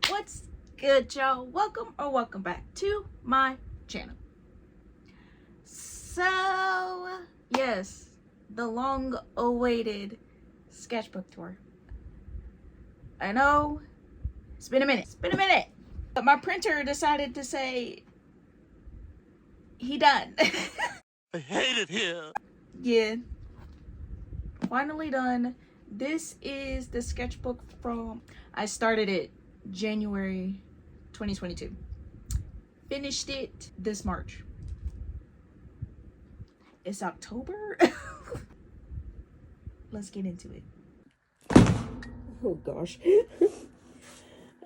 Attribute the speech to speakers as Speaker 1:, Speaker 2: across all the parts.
Speaker 1: What's good, y'all? Welcome back to my channel. So, yes, the long awaited sketchbook tour. I know it's been a minute, but my printer decided to say he done.
Speaker 2: I hate it here.
Speaker 1: Yeah, finally done. This is the sketchbook from, I started it January 2022. Finished it this March. It's October. Let's get into it.
Speaker 3: Oh gosh.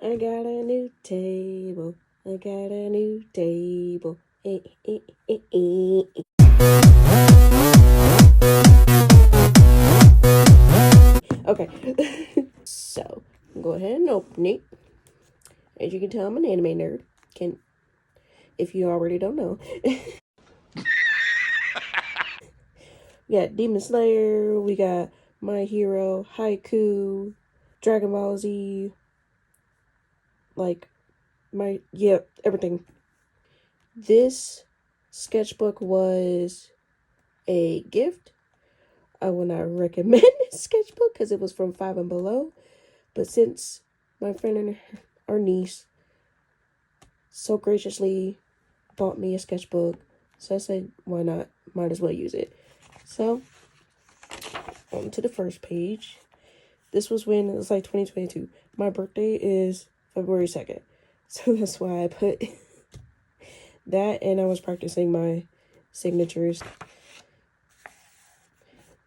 Speaker 3: I got a new table. I got a new table. Okay. So, go ahead and open it. As you can tell, I'm an anime nerd. If you already don't know. We got Demon Slayer. We got My Hero, Haiku, Dragon Ball Z. Everything. This sketchbook was a gift. I will not recommend this sketchbook because it was from 5 and below. But since my friend and our niece so graciously bought me a sketchbook, so I said, why not? Might as well use it. So, on to the first page. This was when it was like 2022. My birthday is February 2nd. So that's why I put that, and I was practicing my signatures.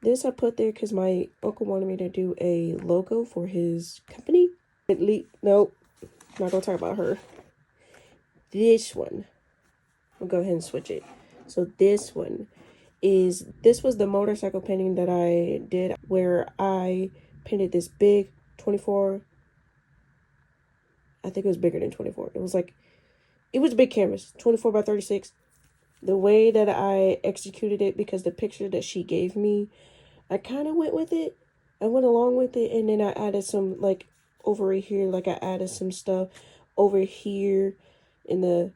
Speaker 3: This I put there because my uncle wanted me to do a logo for his company. Nope, not gonna talk about her. This one, I'll go ahead and switch it. So this one this was the motorcycle painting that I did where I painted this big 24, I think it was bigger than 24. It was a big canvas, 24 by 36. The way that I executed it, because the picture that she gave me, I kind of went with it. I went along with it, and then I added some, over here, I added some stuff over here in the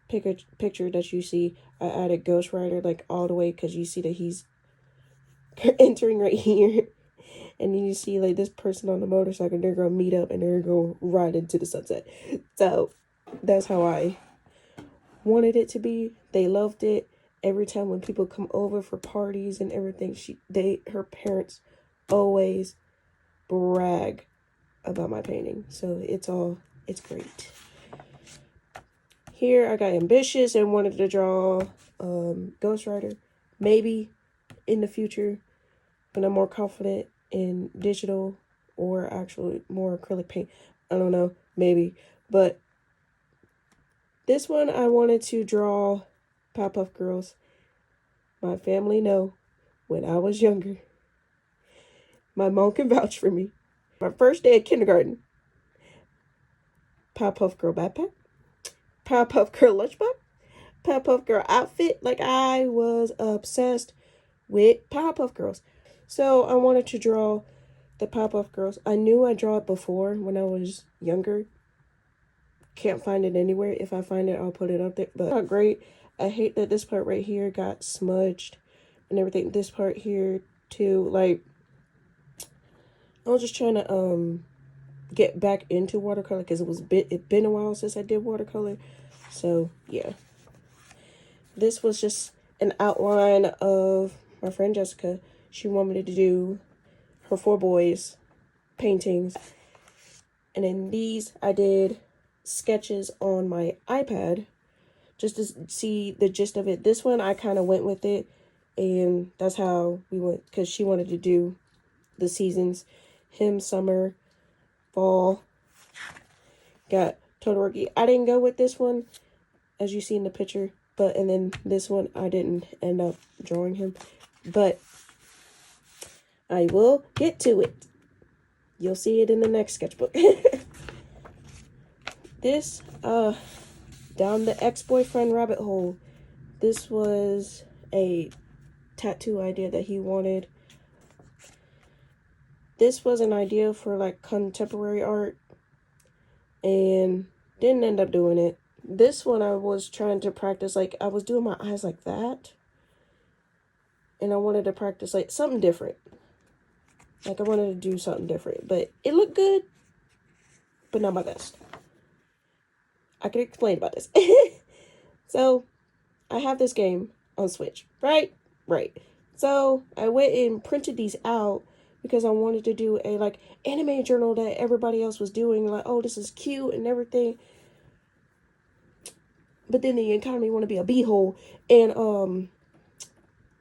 Speaker 3: picture that you see. I added Ghost Rider, all the way, because you see that he's entering right here. And then you see, this person on the motorcycle, they're going to meet up, and they're going to ride into the sunset. So, that's how I wanted it to be. They loved it. Every time when people come over for parties and everything, her parents always brag about my painting. So it's great. Here I got ambitious and wanted to draw Ghost Rider. Maybe in the future, but I'm more confident in digital or actually more acrylic paint. I don't know, maybe. But this one I wanted to draw Powerpuff Girls. My family know when I was younger. My mom can vouch for me. My first day at kindergarten. Powerpuff Girl backpack. Powerpuff Girl lunchbox. Powerpuff Girl outfit. I was obsessed with Powerpuff Girls. So I wanted to draw the Powerpuff Girls. I knew I draw it before when I was younger. Can't find it anywhere. If I find it, I'll put it up there. But not great. I hate that this part right here got smudged and everything. This part here too. I was just trying to get back into watercolor because it been a while since I did watercolor. So yeah. This was just an outline of my friend Jessica. She wanted me to do her 4 boys paintings. And then these I did sketches on my iPad just to see the gist of it. This one I kind of went with it, and that's how we went, because she wanted to do the seasons, summer, fall. Got Todoroki. I didn't go with this one as you see in the picture, and then this one I didn't end up drawing him, but I will get to it. You'll see it in the next sketchbook. This down the ex-boyfriend rabbit hole. This was a tattoo idea that he wanted. This was an idea for contemporary art, and didn't end up doing it. This one I was trying to practice, like I was doing my eyes like that, and I wanted to practice like something different. Like I wanted to do something different, but it looked good, but not my best. I can explain about this. So I have this game on Switch, right? Right. So I went and printed these out because I wanted to do a like anime journal that everybody else was doing. Like, oh, this is cute and everything. But then the economy want to be a beehole, and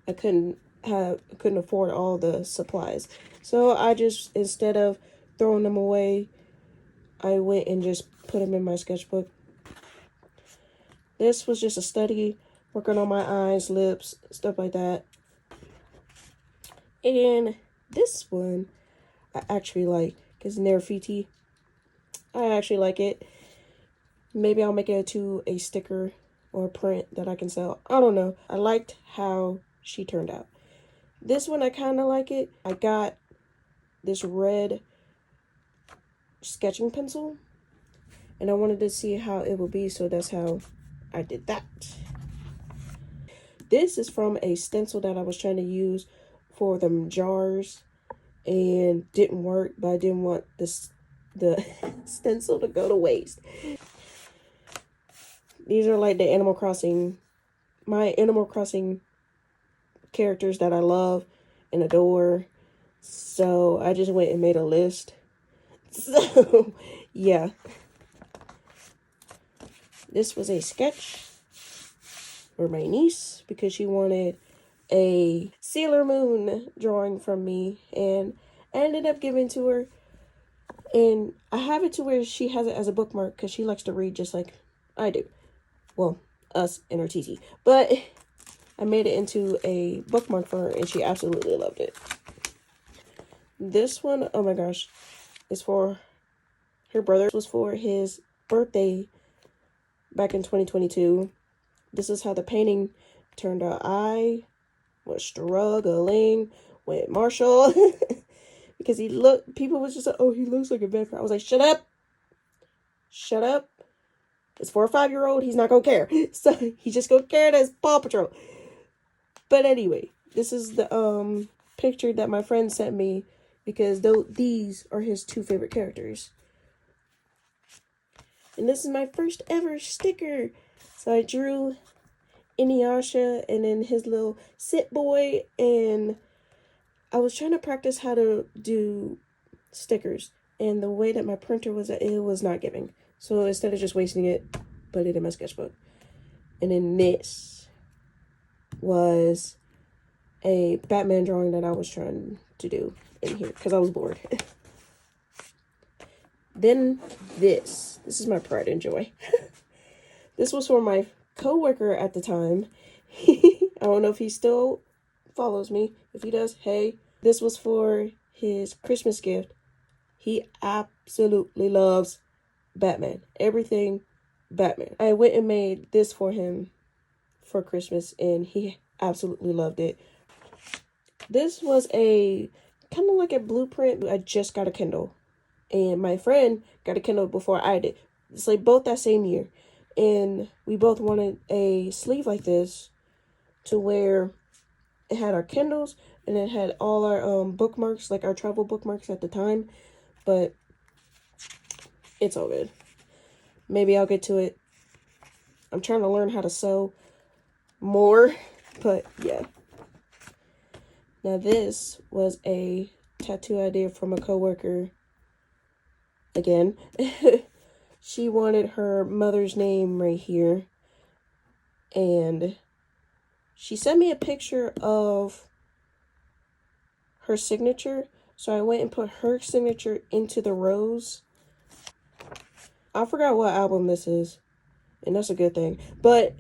Speaker 3: I couldn't afford all the supplies. So I just, instead of throwing them away, I went and just put them in my sketchbook. This was just a study, working on my eyes, lips, stuff like that. And this one, I actually like, because Nerfiti. I actually like it. Maybe I'll make it to a sticker or a print that I can sell. I don't know. I liked how she turned out. This one, I kind of like it. I got this red sketching pencil, and I wanted to see how it would be, so that's how I did that. This is from a stencil that I was trying to use for them jars, and didn't work, but I didn't want the stencil to go to waste. These are like the my Animal Crossing characters that I love and adore. So I just went and made a list. So yeah. This was a sketch for my niece because she wanted a Sailor Moon drawing from me, and I ended up giving to her. And I have it to where she has it as a bookmark because she likes to read just like I do. Well, us and her TT. But I made it into a bookmark for her, and she absolutely loved it. This one, oh my gosh, is for her brother. It was for his birthday back in 2022. This is how the painting turned out. I was struggling with Marshall because people was just like, oh, he looks like a vampire. I was like, shut up. Shut up. It's for a 5-year-old. He's not going to care. So he's just going to care that it's Paw Patrol. But anyway, this is the picture that my friend sent me because these are his 2 favorite characters. And this is my first ever sticker. So I drew Inuyasha and then his little sit boy, and I was trying to practice how to do stickers, and the way that my printer was, it was not giving. So instead of just wasting it, put it in my sketchbook. And then this was a Batman drawing that I was trying to do in here because I was bored. Then this is my pride and joy. This was for my coworker at the time. I don't know if he still follows me. If he does, hey. This was for his Christmas gift. He absolutely loves Batman. Everything Batman. I went and made this for him for Christmas, and he absolutely loved it. This was a kind of like a blueprint. I just got a Kindle, and my friend got a Kindle before I did. It's like both that same year, and we both wanted a sleeve like this to where it had our Kindles and it had all our bookmarks, like our travel bookmarks at the time. But it's all good. Maybe I'll get to it. I'm trying to learn how to sew more, but yeah. Now this was a tattoo idea from a coworker. Again, she wanted her mother's name right here, and she sent me a picture of her signature, so I went and put her signature into the rose. I forgot what album this is, and that's a good thing. But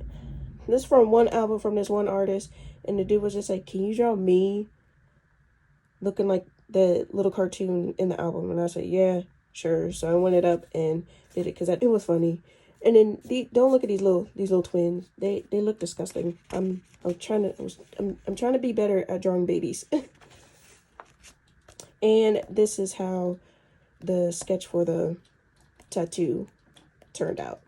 Speaker 3: this is from one album from this one artist, and the dude was just like, can you draw me looking like the little cartoon in the album? And I said, yeah, sure. So I went it up and did it because it was funny. And then don't look at these little twins. They look disgusting. I'm trying to be better at drawing babies. And this is how the sketch for the tattoo turned out.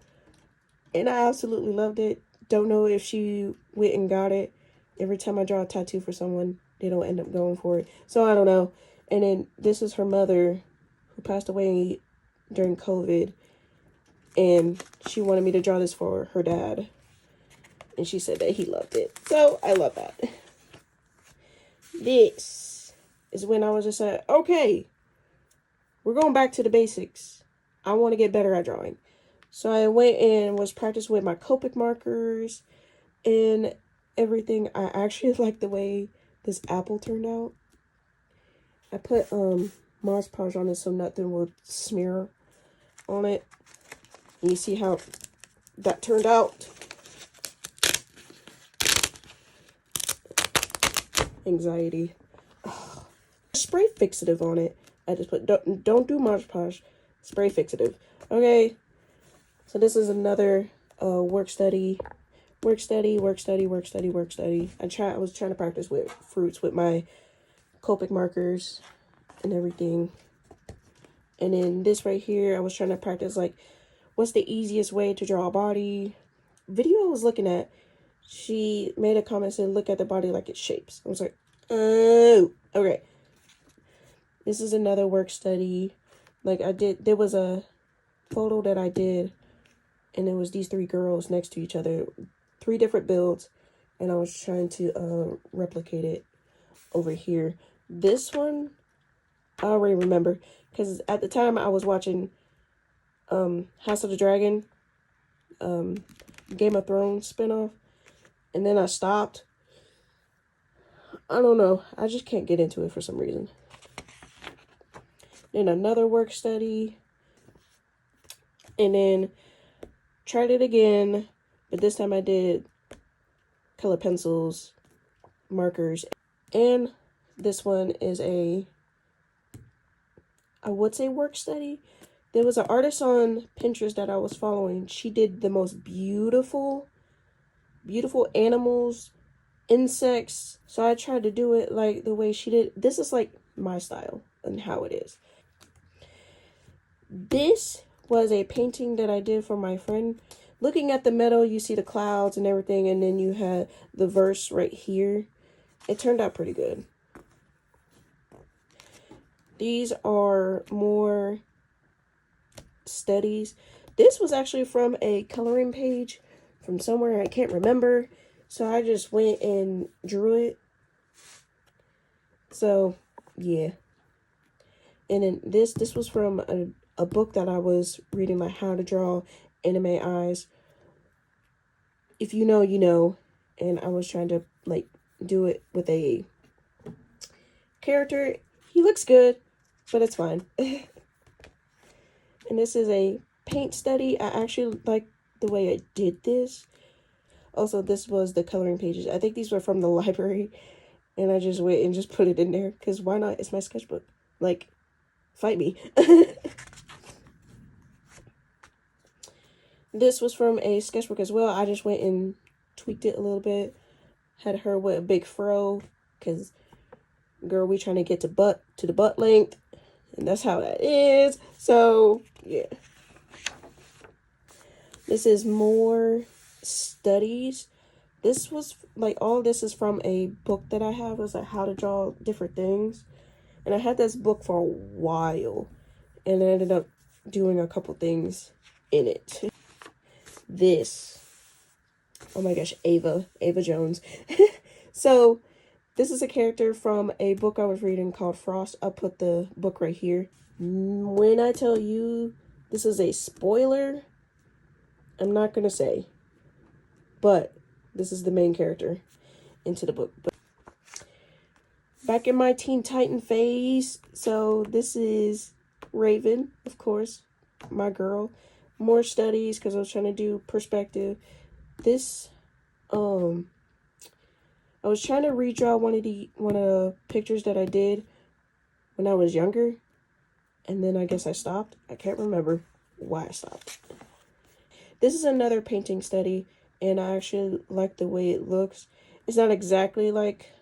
Speaker 3: And I absolutely loved it. Don't know if she went and got it. Every time I draw a tattoo for someone, they don't end up going for it. So I don't know. And then this is her mother, who passed away during COVID. And she wanted me to draw this for her dad. And she said that he loved it. So I love that. This is when I was just like, okay, we're going back to the basics. I want to get better at drawing. So I went and was practicing with my Copic markers and everything. I actually like the way this apple turned out. I put Mod Podge on it so nothing would smear on it. And you see how that turned out. Anxiety. Spray fixative on it. I just put don't do Mod Podge. Spray fixative. Okay. So this is another work study. I was trying to practice with fruits with my Copic markers and everything. And then this right here, I was trying to practice like what's the easiest way to draw a body. Video I was looking at, she made a comment saying look at the body like it shapes. I was like, oh, okay. This is another work study. Like there was a photo that I did, and it was these 3 girls next to each other, 3 different builds, and I was trying to replicate it over here. This one, I already remember, because at the time I was watching House of the Dragon, Game of Thrones spinoff, and then I stopped. I don't know, I just can't get into it for some reason. Then another work study, and then tried it again, but this time I did color pencils, markers, and this one is I would say work study. There was an artist on Pinterest that I was following. She did the most beautiful animals, insects. So I tried to do it like the way she did. This is like my style and how it is. This was a painting that I did for my friend. Looking at the meadow, you see the clouds and everything, and then you had the verse right here. It turned out pretty good. These are more studies. This was actually from a coloring page from somewhere, I can't remember. So I just went and drew it. So, yeah. And then this was from a book that I was reading, like how to draw anime eyes. If you know, you know. And I was trying to like do it with a character. He looks good, but it's fine. And this is a paint study. I actually like the way I did this. Also, this was the coloring pages. I think these were from the library. And I just went and just put it in there. Because why not? It's my sketchbook. Like, fight me. This was from a sketchbook as well. I just went and tweaked it a little bit. Had her with a big fro. Because, girl, we trying to get to the butt length. And that's how that is. So, yeah. This is more studies. This was, like, all this is from a book that I have. It was like how to draw different things. And I had this book for a while. And I ended up doing a couple things in it. This. Oh my gosh, Ava Jones. So, this is a character from a book I was reading called Frost. I'll put the book right here. When I tell you this is a spoiler, I'm not going to say. But this is the main character into the book. But back in my Teen Titan phase. So this is Raven, of course, my girl. More studies because I was trying to do perspective. This, I was trying to redraw one of the pictures that I did when I was younger. And then I guess I stopped. I can't remember why I stopped. This is another painting study. And I actually like the way it looks. It's not exactly like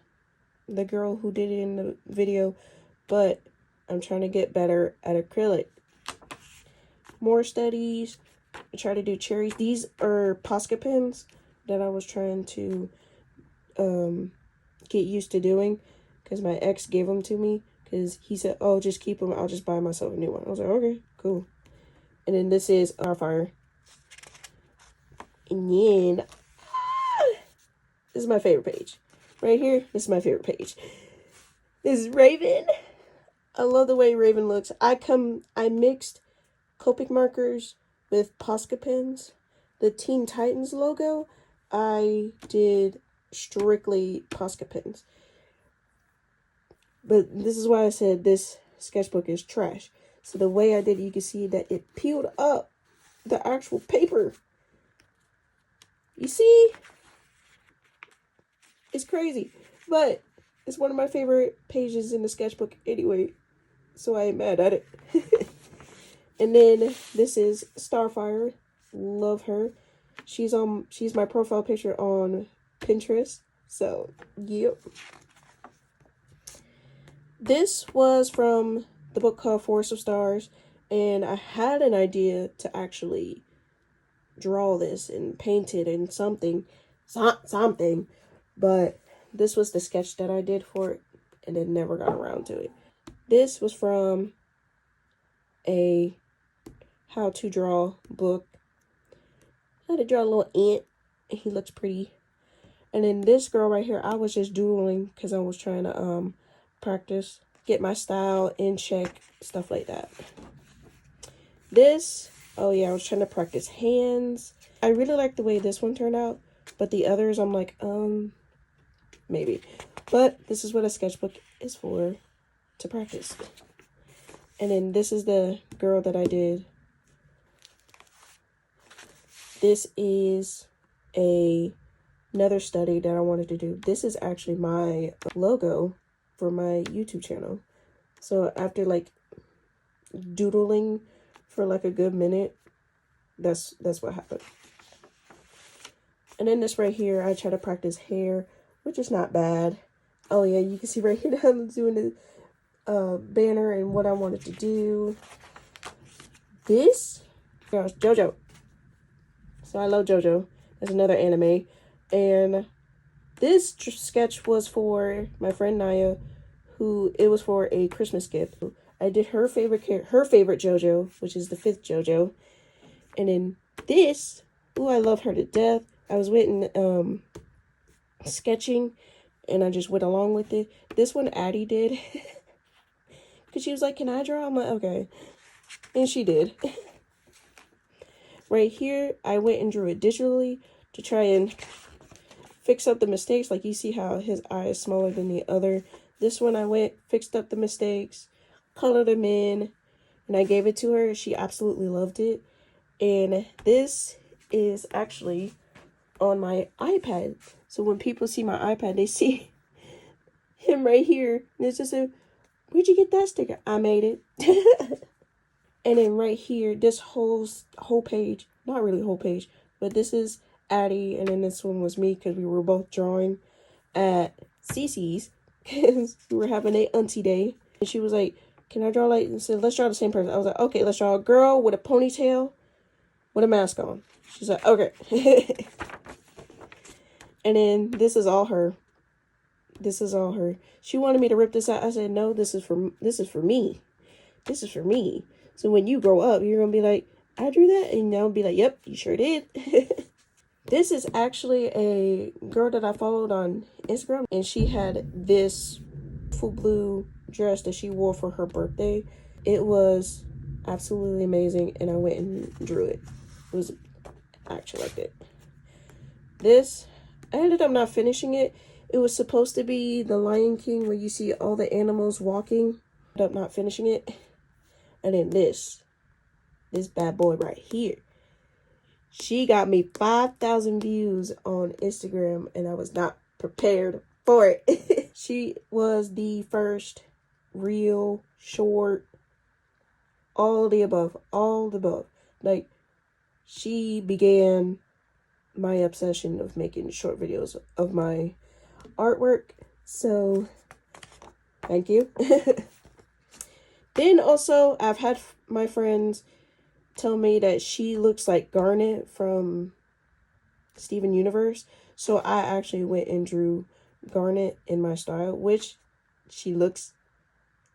Speaker 3: the girl who did it in the video. But I'm trying to get better at acrylic. more studies. I try to do cherries. These are Posca pens that I was trying to get used to doing because my ex gave them to me because he said, oh, just keep them. I'll just buy myself a new one. I was like, okay, cool. And then this is Starfire. And then this is my favorite page. Right here, this is my favorite page. This is Raven. I love the way Raven looks. I mixed Copic markers with Posca pens. The Teen Titans logo, I did strictly Posca pens. But this is why I said this sketchbook is trash. So the way I did it, you can see that it peeled up the actual paper. You see? It's crazy. But it's one of my favorite pages in the sketchbook anyway. So I ain't mad at it. And then this is Starfire. Love her. She's my profile picture on Pinterest. So, yep. This was from the book called Forest of Stars, and I had an idea to actually draw this and paint it in something, but this was the sketch that I did for it, and then never got around to it. This was from a how to draw book. I had to draw a little ant, and he looks pretty. And then this girl right here, I was just doodling because I was trying to practice, get my style in check, stuff like that. This, oh yeah, I was trying to practice hands. I really like the way this one turned out, but the others I'm like, maybe. But this is what a sketchbook is for, to practice. And then this is the girl that I did. This is another study that I wanted to do. This is actually my logo for my YouTube channel. So after like doodling for like a good minute, that's what happened. And then this right here, I try to practice hair, which is not bad. Oh yeah, you can see right here that I'm doing the banner and what I wanted to do. This, gosh, JoJo. So I love JoJo. That's another anime. And this sketch was for my friend Naya, it was for a Christmas gift. I did her favorite JoJo, which is the 5th JoJo. And then this, ooh, I love her to death. I was waiting, sketching, and I just went along with it. This one Addie did. Because she was like, can I draw? I'm like, okay. And she did. Right here, I went and drew it digitally to try and fix up the mistakes. Like you see how his eye is smaller than the other. This one I went, fixed up the mistakes, colored them in, and I gave it to her. She absolutely loved it. And this is actually on my iPad. So when people see my iPad, they see him right here. And it's just where'd you get that sticker? I made it. And then right here, this whole page, not really whole page, but this is Addie, and then this one was me because we were both drawing at Cece's because we were having a auntie day. And she was like, can I draw like, and said, let's draw the same person. I was like, okay, let's draw a girl with a ponytail with a mask on. She's like, okay. And then this is all her. This is all her. She wanted me to rip this out. I said, no, this is for me. This is for me. So when you grow up, you're going to be like, I drew that. And I'll be like, yep, you sure did. This is actually a girl that I followed on Instagram. And she had this full blue dress that she wore for her birthday. It was absolutely amazing. And I went and drew it. It was actually like it. This, I ended up not finishing it. It was supposed to be the Lion King where you see all the animals walking. I ended up not finishing it. And then this bad boy right here. She got me 5,000 views on Instagram, and I was not prepared for it. She was the first real short, all the above. Like, she began my obsession of making short videos of my artwork. So, thank you. Then also, I've had my friends tell me that she looks like Garnet from Steven Universe. So I actually went and drew Garnet in my style, which she looks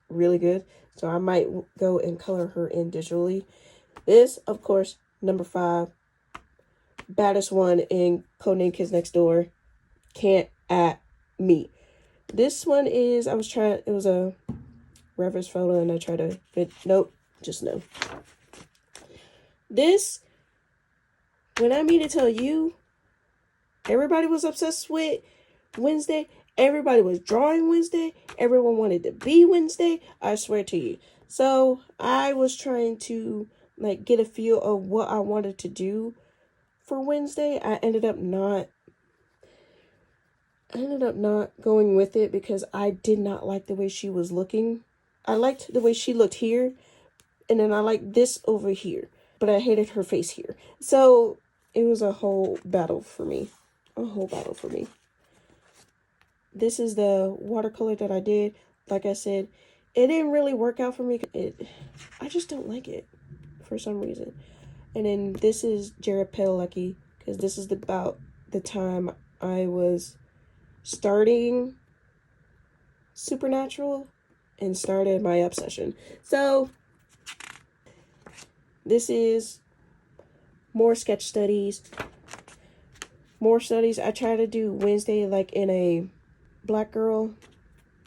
Speaker 3: really good. So I might go and color her in digitally. This, of course, number 5, baddest one in Codename Kids Next Door. Can't at me. This one is, it was a reference photo and I tried to fit, nope, just no. This, when I mean to tell you, everybody was obsessed with Wednesday. Everybody was drawing Wednesday. Everyone wanted to be Wednesday. I swear to you. So I was trying to like get a feel of what I wanted to do for Wednesday. I ended up not going with it because I did not like the way she was looking. I liked the way she looked here, and then I liked this over here, but I hated her face here. So it was a whole battle for me. This is the watercolor that I did. Like I said, it didn't really work out for me. I just don't like it for some reason. And then this is Jared Padalecki, because this is about the time I was starting Supernatural and started my obsession. So this is more sketch studies. I try to do Wednesday like in a black girl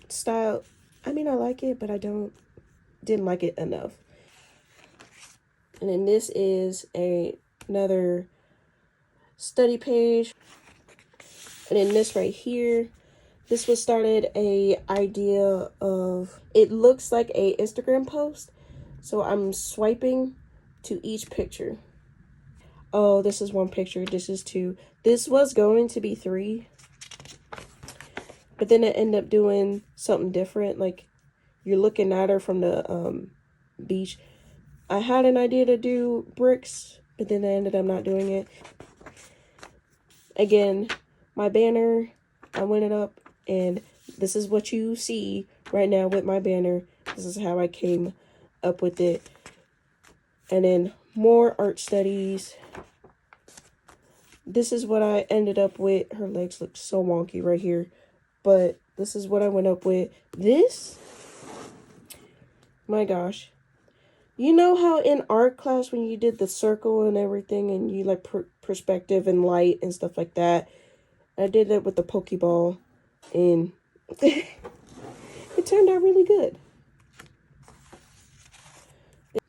Speaker 3: style. I mean, I like it, but I didn't like it enough. And then this is another study page. And then this right here, this was started a idea of, it looks like a Instagram post. So I'm swiping to each picture. Oh, this is 1 picture. This is 2. This was going to be 3. But then it ended up doing something different. Like, you're looking at her from the beach. I had an idea to do bricks, but then I ended up not doing it. Again, my banner, I went it up, and this is what you see right now with my banner. This is how I came up with it. And then more art studies. This is what I ended up with. Her legs look so wonky right here. But this is what I went up with. This, my gosh. You know how in art class when you did the circle and everything and you like perspective and light and stuff like that? I did that with the Pokeball and it turned out really good.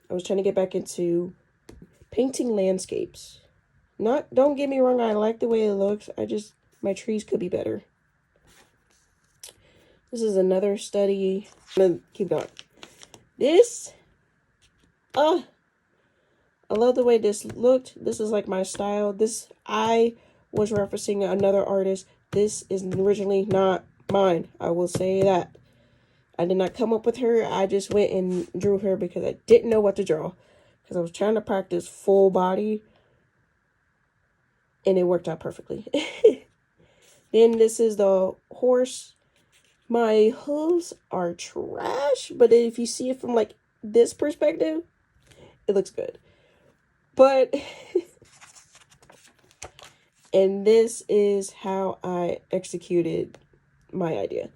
Speaker 3: I was trying to get back into painting landscapes. Don't get me wrong, I like the way it looks. My trees could be better. This is another study. I'm gonna keep going. This, I love the way this looked. This is like my style. I was referencing another artist. This is originally not mine. I will say that. I did not come up with her. I just went and drew her because I didn't know what to draw. Because I was trying to practice full body. And it worked out perfectly. Then this is the horse. My hooves are trash. But if you see it from like this perspective, it looks good. But and this is how I executed my idea.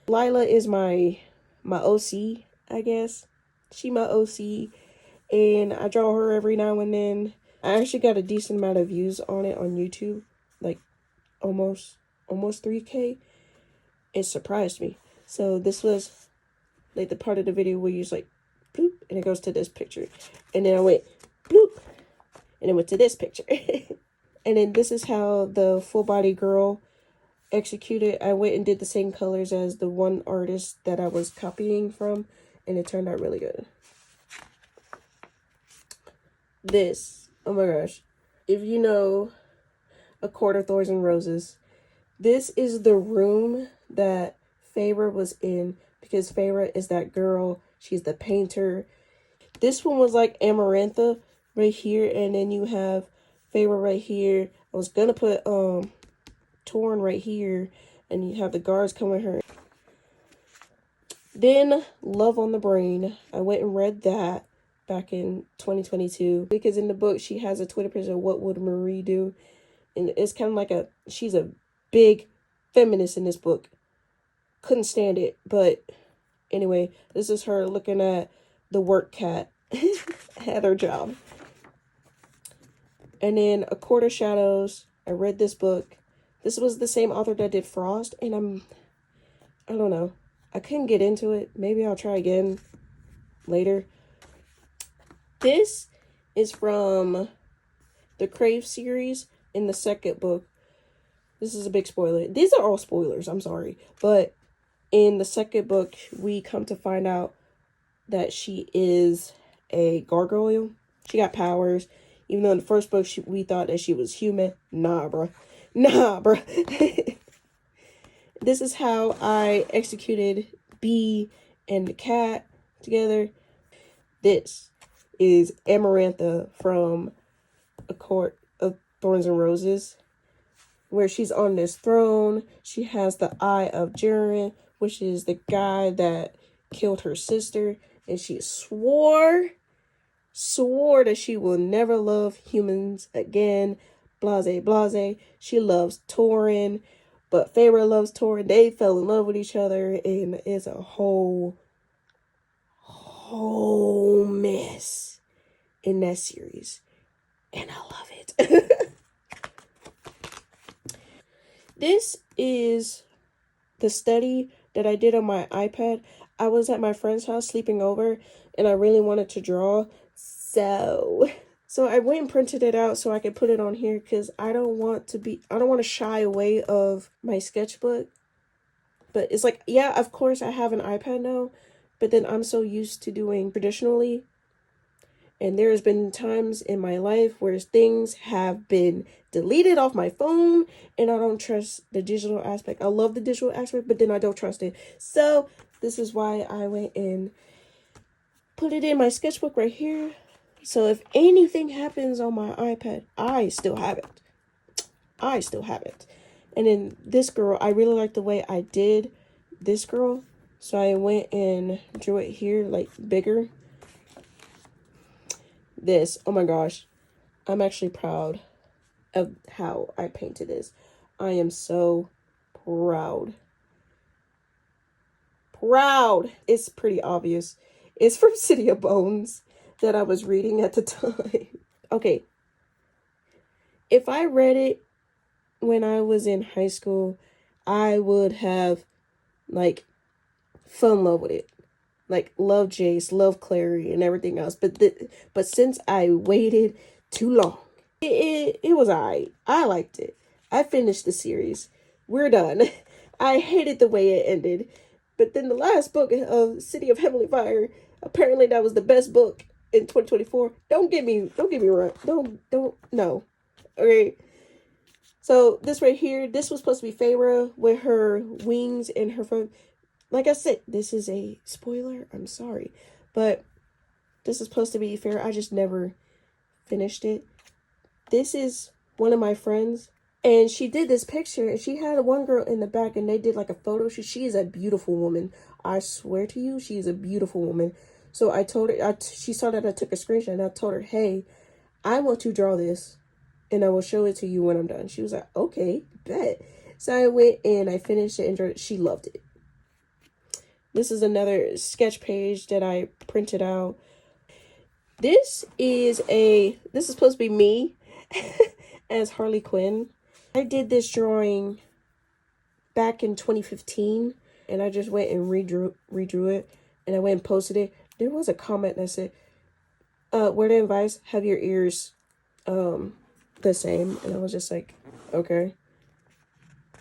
Speaker 3: Lila is my OC, I guess. She my OC, and I draw her every now and then. I actually got a decent amount of views on it on YouTube, like almost 3K. It surprised me. So this was like the part of the video where you just like bloop, and it goes to this picture, and then I went bloop, and it went to this picture. And then this is how the full body girl executed. I went and did the same colors as the one artist that I was copying from, and it turned out really good. This, oh my gosh, if you know A Court of Thorns and Roses, this is the room that Feyre was in, because Feyre is that girl. She's the painter. This one was like Amarantha right here, and then you have Feyre right here. I was gonna put Torn right here, and you have the guards coming her. Then Love on the Brain. I went and read that back in 2022. Because in the book, she has a Twitter picture of what would Marie do. And it's kind of like she's a big feminist in this book. Couldn't stand it. But anyway, this is her looking at the work cat at her job. And then A Court of Shadows. I read this book. This was the same author that did Frost. And I don't know. I couldn't get into it. Maybe I'll try again later. This is from the Crave series in the second book. This is a big spoiler. These are all spoilers, I'm sorry. But in the second book, we come to find out that she is a gargoyle. She got powers. Even though in the first book, we thought that she was human. Nah, bruh. Nah, bruh. This is how I executed Bee and the cat together. This is Amarantha from A Court of Thorns and Roses, where she's on this throne. She has the Eye of Jiren, which is the guy that killed her sister, and she swore that she will never love humans again. Blase, blase. She loves Torin, but Feyre loves Torin. They fell in love with each other, and it's a whole mess in that series, and I love it. This is the study that I did on my iPad. I was at my friend's house sleeping over, and I really wanted to draw, so I went and printed it out so I could put it on here, because I don't want to shy away of my sketchbook. But it's like, yeah, of course I have an iPad now, but then I'm so used to doing traditionally. And there's been times in my life where things have been deleted off my phone, and I don't trust the digital aspect. I love the digital aspect, but then I don't trust it. So this is why I went and put it in my sketchbook right here. So if anything happens on my iPad, I still have it. And then this girl, I really like the way I did this girl. So I went and drew it here, like bigger. This, oh my gosh, I'm actually proud of how I painted this. I am so proud. It's pretty obvious. It's from City of Bones that I was reading at the time. Okay. If I read it when I was in high school, I would have, like, fell in love with it. Like, love Jace, love Clary, and everything else. But since I waited too long, it was alright. I liked it. I finished the series. We're done. I hated the way it ended. But then the last book of City of Heavenly Fire, apparently that was the best book in 2024. Don't get me wrong. No. Okay. So this right here, this was supposed to be Feyre with her wings and her phone. Like I said, this is a spoiler. I'm sorry. But this is supposed to be Feyre. I just never finished it. This is one of my friends. And she did this picture. And she had one girl in the back. And they did like a photo shoot. She is a beautiful woman. I swear to you, she is a beautiful woman. So I told her, she saw that I took a screenshot. And I told her, hey, I want to draw this. And I will show it to you when I'm done. She was like, okay, bet. So I went and I finished it and drew it. She loved it. This is another sketch page that I printed out. This is supposed to be me as Harley Quinn. I did this drawing back in 2015, and I just went and redrew it, and I went and posted it. There was a comment that said, word of advice, have your ears the same. And I was just like, okay.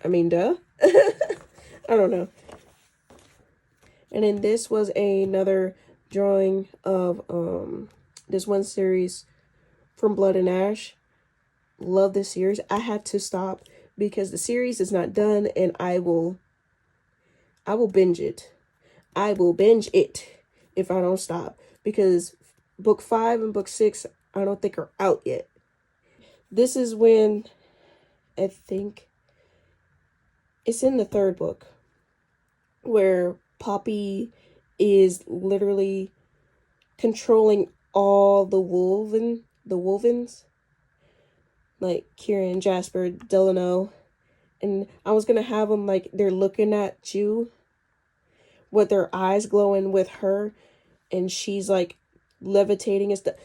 Speaker 3: I mean, duh. I don't know. And then this was another drawing of this one series from Blood and Ash. Love this series. I had to stop because the series is not done, and I will binge it. I will binge it if I don't stop, because book 5 and book 6 I don't think are out yet. This is when I think it's in the 3rd book where Poppy is literally controlling all the Wolvins, like Kieran, Jasper, Delano, and I was gonna have them like they're looking at you with their eyes glowing with her, and she's like levitating and stuff.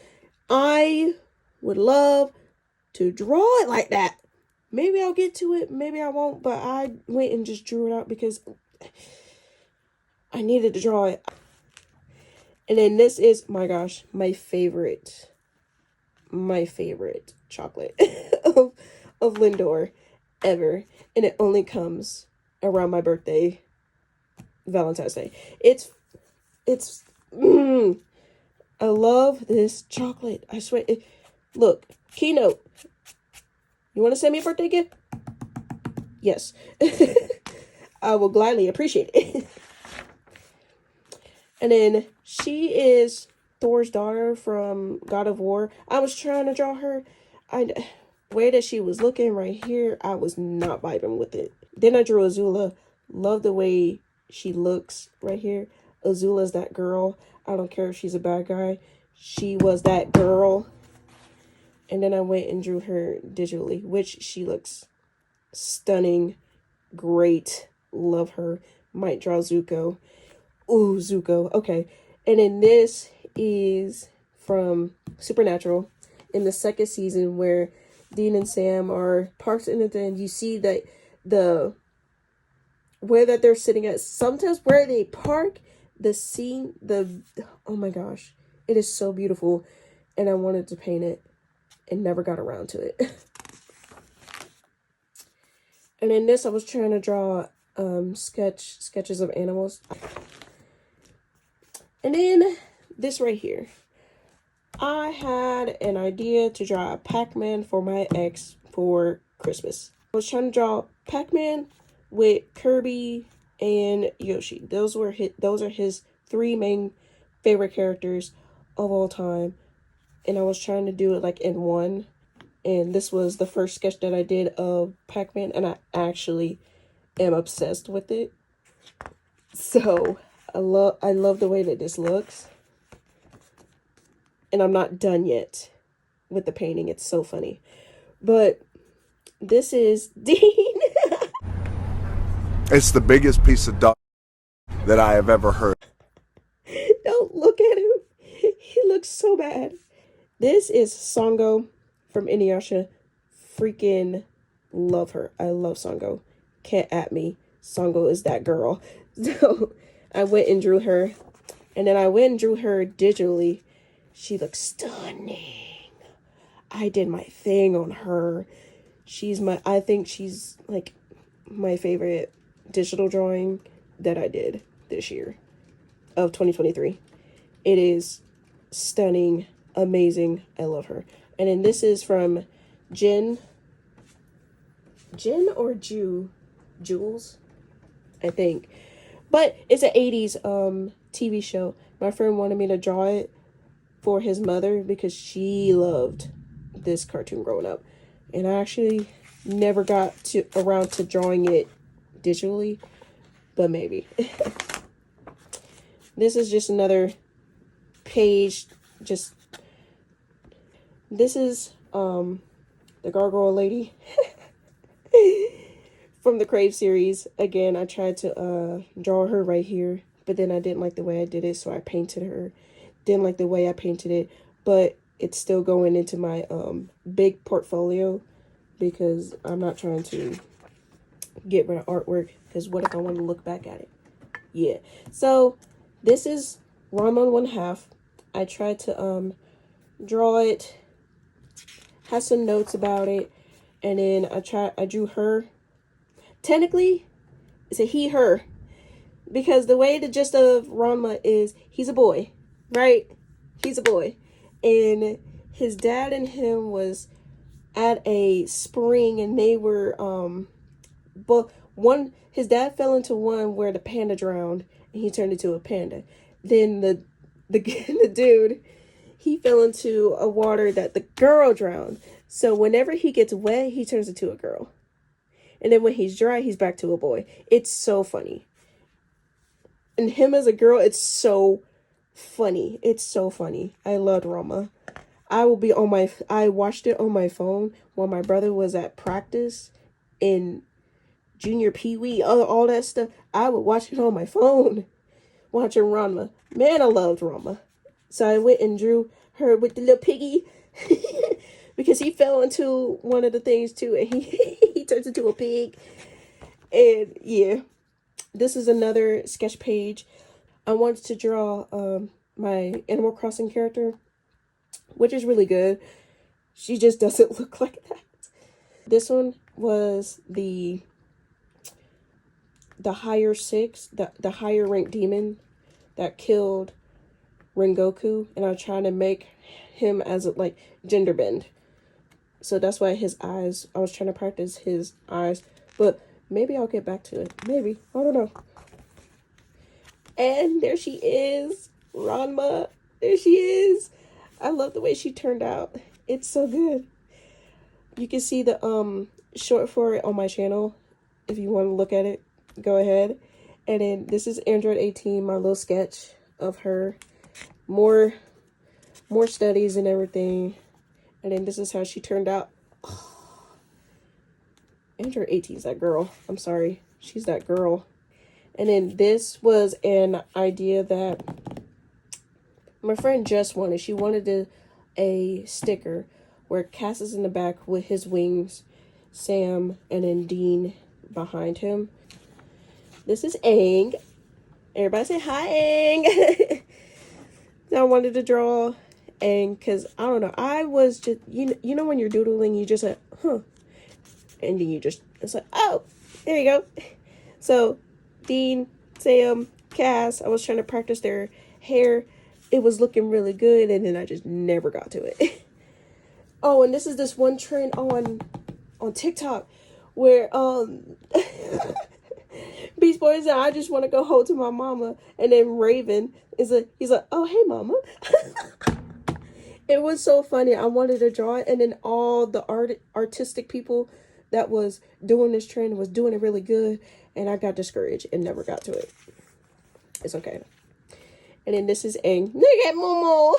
Speaker 3: I would love to draw it like that. Maybe I'll get to it, maybe I won't, but I went and just drew it out because I needed to draw it. And then this is, my gosh, my favorite chocolate of Lindor ever. And it only comes around my birthday, Valentine's Day. I love this chocolate. I swear. Look, keynote. You want to send me a birthday gift? Yes. I will gladly appreciate it. And then she is Thor's daughter from God of War. I was trying to draw her. The way that she was looking right here, I was not vibing with it. Then I drew Azula. Love the way she looks right here. Azula's that girl. I don't care if she's a bad guy. She was that girl. And then I went and drew her digitally, which she looks stunning. Great. Love her. Might draw Zuko. Ooh, Zuko. Okay. And then this is from Supernatural in the second season where Dean and Sam are parked in it, and you see that where that they're sitting at, sometimes where they park, oh my gosh, it is so beautiful. And I wanted to paint it and never got around to it. And in this, I was trying to draw sketches of animals. And then this right here, I had an idea to draw a Pac-Man for my ex for Christmas. I was trying to draw Pac-Man with Kirby and Yoshi. Those are his three main favorite characters of all time. And I was trying to do it like in one. And this was the first sketch that I did of Pac-Man, and I actually am obsessed with it. So I love the way that this looks. And I'm not done yet with the painting. It's so funny. But this is Dean.
Speaker 2: It's the biggest piece of dog that I have ever heard.
Speaker 3: Don't look at him. He looks so bad. This is Songo from Inuyasha. Freaking love her. I love Songo. Can't at me. Songo is that girl. So I went and drew her. And then I went and drew her digitally. She looks stunning. I did my thing on her. I think she's like my favorite digital drawing that I did this year of 2023. It is stunning, amazing. I love her. And then this is from Jin or Jules, I think. But it's an 80s TV show. My friend wanted me to draw it for his mother because she loved this cartoon growing up. And I actually never got around to drawing it digitally, but maybe. This is just another page. This is the Gargoyle Lady from the Crave series. Again, I tried to draw her right here, but then I didn't like the way I did it, so I painted her. Didn't like the way I painted it, but it's still going into my big portfolio because I'm not trying to get rid of artwork, because what if I want to look back at it? Yeah. So this is Ramon 1/2. I tried to draw it, had some notes about it, and then I drew her. Technically, it's a he, her, because the way the gist of Ranma is, he's a boy, right? He's a boy, and his dad and him was at a spring, and they were but his dad fell into one where the panda drowned, and he turned into a panda. Then the the dude, he fell into a water that the girl drowned. So whenever he gets wet, he turns into a girl. And then when he's dry, he's back to a boy. It's so funny. And him as a girl, it's so funny. It's so funny. I loved Rama. I watched it on my phone when my brother was at practice in junior Pee Wee, all that stuff. I would watch it on my phone, watching Ranma. Man, I loved Ranma. So I went and drew her with the little piggy because he fell into one of the things too, and he turns into a pig. And yeah, this is another sketch page. I wanted to draw my Animal Crossing character, which is really good. She just doesn't look like that. This one was the higher six, the higher ranked demon that killed Rengoku, and I was trying to make him as a like gender bend. So that's why his eyes, I was trying to practice his eyes, but maybe I'll get back to it. Maybe, I don't know. And there she is, Ranma. There she is. I love the way she turned out. It's so good. You can see the short for it on my channel. If you want to look at it, go ahead. And then this is Android 18, my little sketch of her. More studies and everything. And then this is how she turned out. Oh, Android 18 is that girl. I'm sorry. She's that girl. And then this was an idea that my friend just wanted. She wanted a sticker where Cass is in the back with his wings, Sam, and then Dean behind him. This is Aang. Everybody say hi, Aang. I wanted to draw Aang because, I don't know, I was just, you know when you're doodling, you just like, huh. And then it's like, oh, there you go. So, Dean, Sam, Cass, I was trying to practice their hair. It was looking really good, and then I just never got to it. Oh, and this is this one trend on TikTok where Beast Boy said, I just want to go home to my mama, and then Raven he's like, oh hey mama. It was so funny. I wanted to draw it, and then all the artistic people that was doing this trend was doing it really good, and I got discouraged and never got to it. It's okay. And then this is Aang. Look at Momo.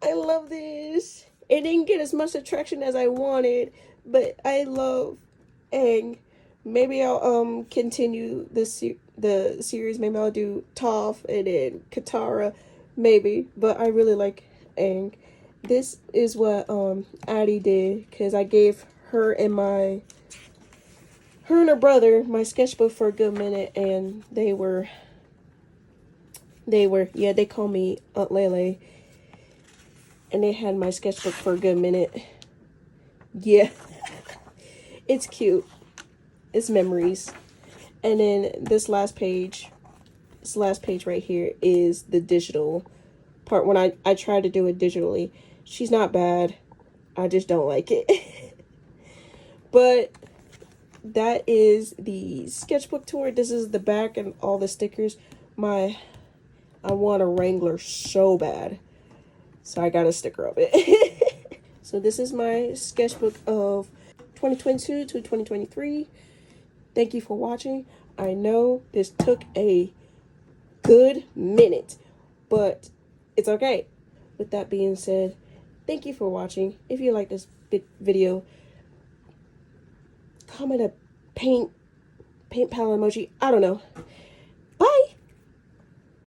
Speaker 3: I love this. It didn't get as much attraction as I wanted, but I love Aang. Maybe I'll continue the series. Maybe I'll do Toph and then Katara, maybe. But I really like Aang. This is what Addie did, because I gave her and her brother my sketchbook for a good minute, and they call me Aunt Lele, and they had my sketchbook for a good minute. Yeah. It's cute. It's memories. And then this last page right here is the digital part. When I try to do it digitally, she's not bad. I just don't like it. But that is the sketchbook tour. This is the back and all the stickers. I want a Wrangler so bad, so I got a sticker of it. So this is my sketchbook of 2022 to 2023. Thank you for watching. I know this took a good minute, but it's okay. With that being said, thank you for watching. If you like this video, comment a paint pal emoji. I don't know.